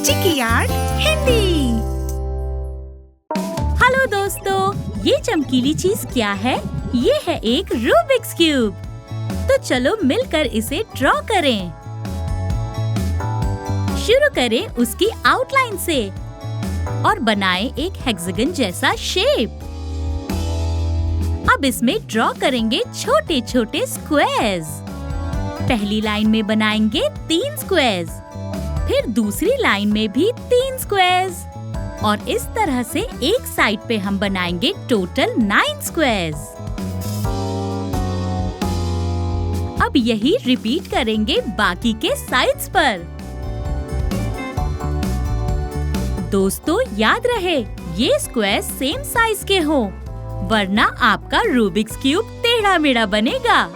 चिकी art Hindi. Hello दोस्तों, ये चमकीली चीज क्या है? ये है एक रूबिक्स क्यूब। तो चलो मिलकर इसे ड्रॉ करें। शुरू करें उसकी आउटलाइन से और बनाएं एक हेक्सागन जैसा शेप। अब इसमें ड्रॉ करेंगे छोटे छोटे स्क्वायर्स। पहली लाइन में बनाएंगे 3 स्क्वायर्स, फिर दूसरी लाइन में भी 3 स्क्वायर्स और इस तरह से एक साइड पे हम बनाएंगे टोटल 9 स्क्वायर्स। अब यही रिपीट करेंगे बाकी के साइड्स पर। दोस्तों याद रहे, ये स्क्वायर सेम साइज के हों, वरना आपका रूबिक्स क्यूब टेढ़ा मेढ़ा बनेगा।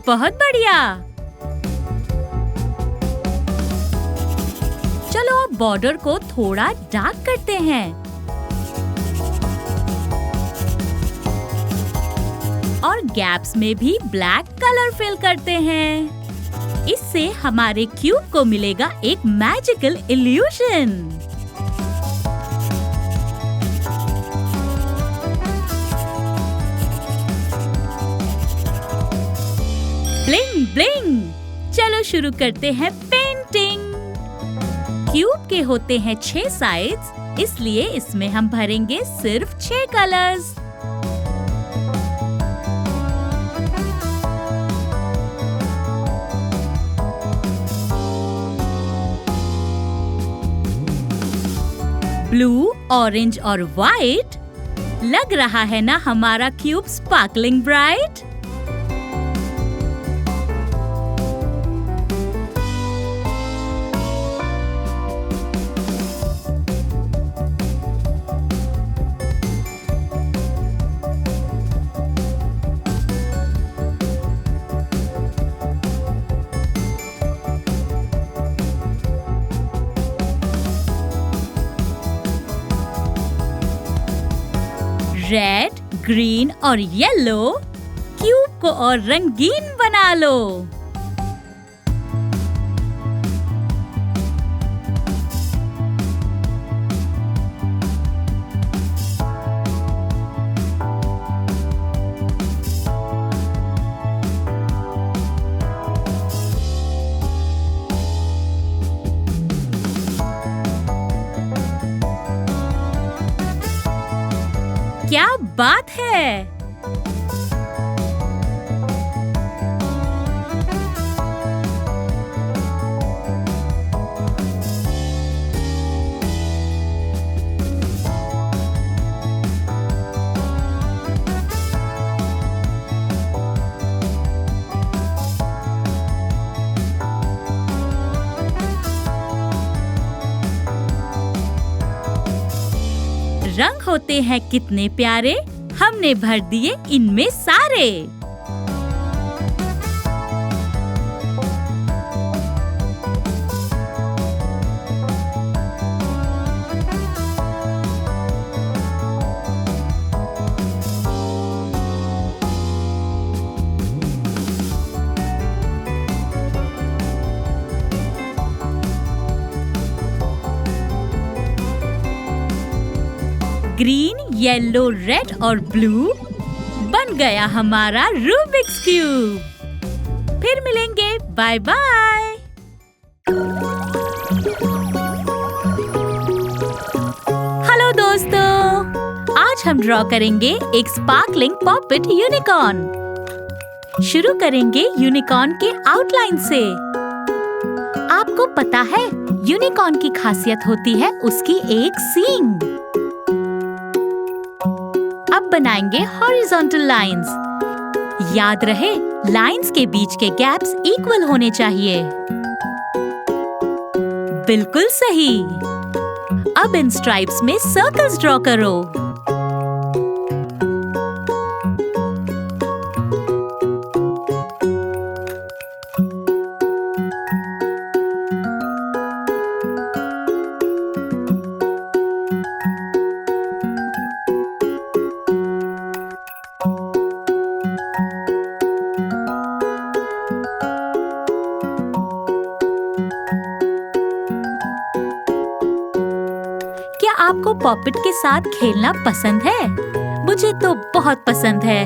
बहुत बढ़िया। चलो अब बॉर्डर को थोड़ा डार्क करते हैं और गैप्स में भी ब्लैक कलर फिल करते हैं। इससे हमारे क्यूब को मिलेगा एक मैजिकल इल्यूशन। Bling bling. चलो शुरू करते हैं पेंटिंग। क्यूब के होते हैं 6 साइड्स, इसलिए इसमें हम भरेंगे सिर्फ 6 कलर्स। ब्लू, ऑरेंज और व्हाइट। लग रहा है ना हमारा cube sparkling bright? Red, green और येलो। क्यूब को और रंगीन बना लो। क्या बात है! रंग होते हैं कितने प्यारे, हमने भर दिए इनमें सारे। ग्रीन, येलो, रेड और ब्लू बन गया हमारा रूबिक्स क्यूब। फिर मिलेंगे, बाय बाय। हेलो दोस्तों, आज हम ड्रॉ करेंगे एक स्पार्कलिंग पॉपेट यूनिकॉर्न। शुरू करेंगे यूनिकॉर्न के आउटलाइन से। आपको पता है यूनिकॉर्न की खासियत होती है उसकी एक सींग। अब बनाएंगे हॉरिजॉन्टल लाइंस। याद रहे, लाइंस के बीच के गैप्स इक्वल होने चाहिए। बिल्कुल सही। अब इन स्ट्राइप्स में सर्कल्स ड्रॉ करो। आपको पॉपेट के साथ खेलना पसंद है? मुझे तो बहुत पसंद है।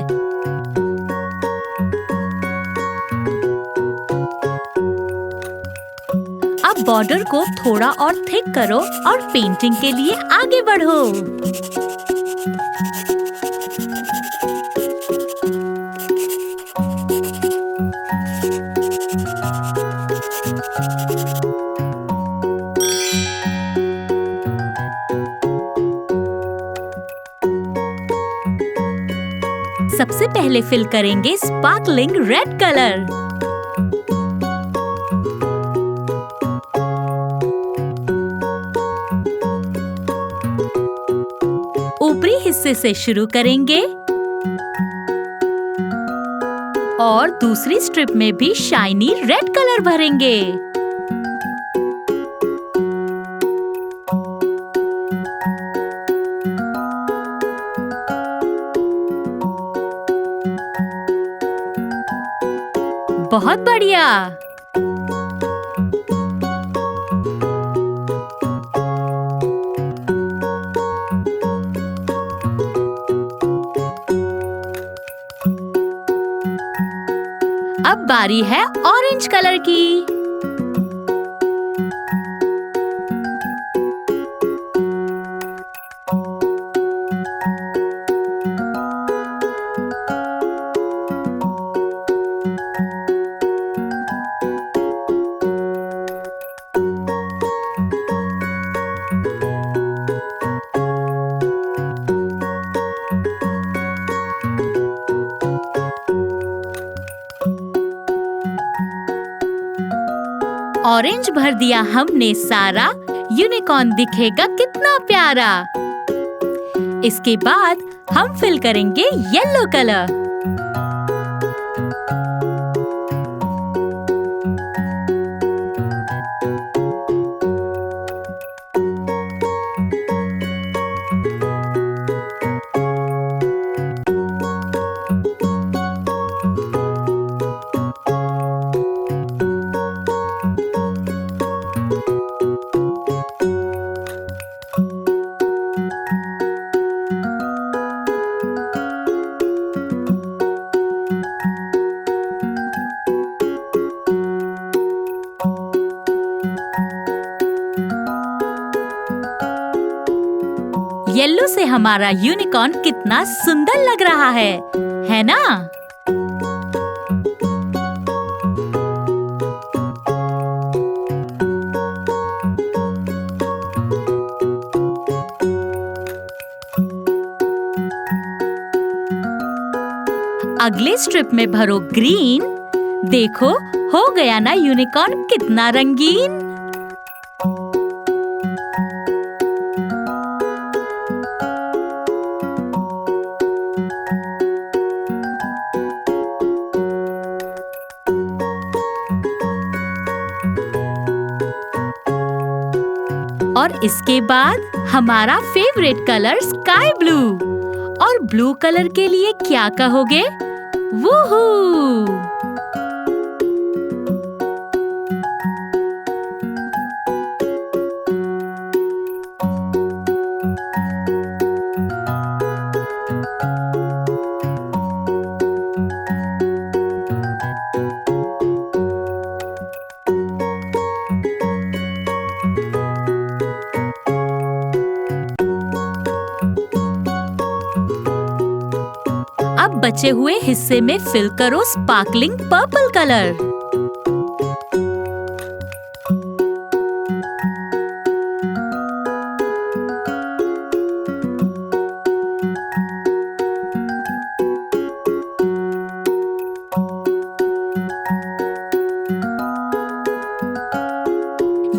अब बॉर्डर को थोड़ा और थिक करो और पेंटिंग के लिए आगे बढ़ो। सबसे पहले फिल करेंगे स्पार्कलिंग रेड कलर। ऊपरी हिस्से से शुरू करेंगे और दूसरी स्ट्रिप में भी शाइनी रेड कलर भरेंगे। बहुत बढ़िया। अब बारी है ऑरेंज कलर की। ऑरेंज भर दिया हमने सारा, यूनिकॉर्न दिखेगा कितना प्यारा। इसके बाद हम फिल करेंगे येलो कलर। येलो से हमारा यूनिकॉर्न कितना सुंदर लग रहा है ना? अगले स्ट्रिप में भरो ग्रीन। देखो, हो गया ना यूनिकॉर्न कितना रंगीन। और इसके बाद हमारा फेवरेट कलर स्काई ब्लू। और ब्लू कलर के लिए क्या कहोगे? वूहू! अब बचे हुए हिस्से में फिल करो स्पार्कलिंग पर्पल कलर।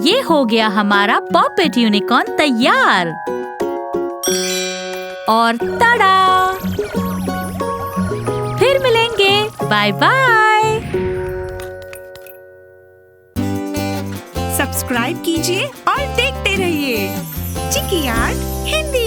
ये हो गया हमारा पॉपेट यूनिकॉर्न तैयार। और तड़ा! फिर मिलेंगे। Bye bye. सब्सक्राइब कीजिए और देखते रहिए चिकी आर्ट हिंदी।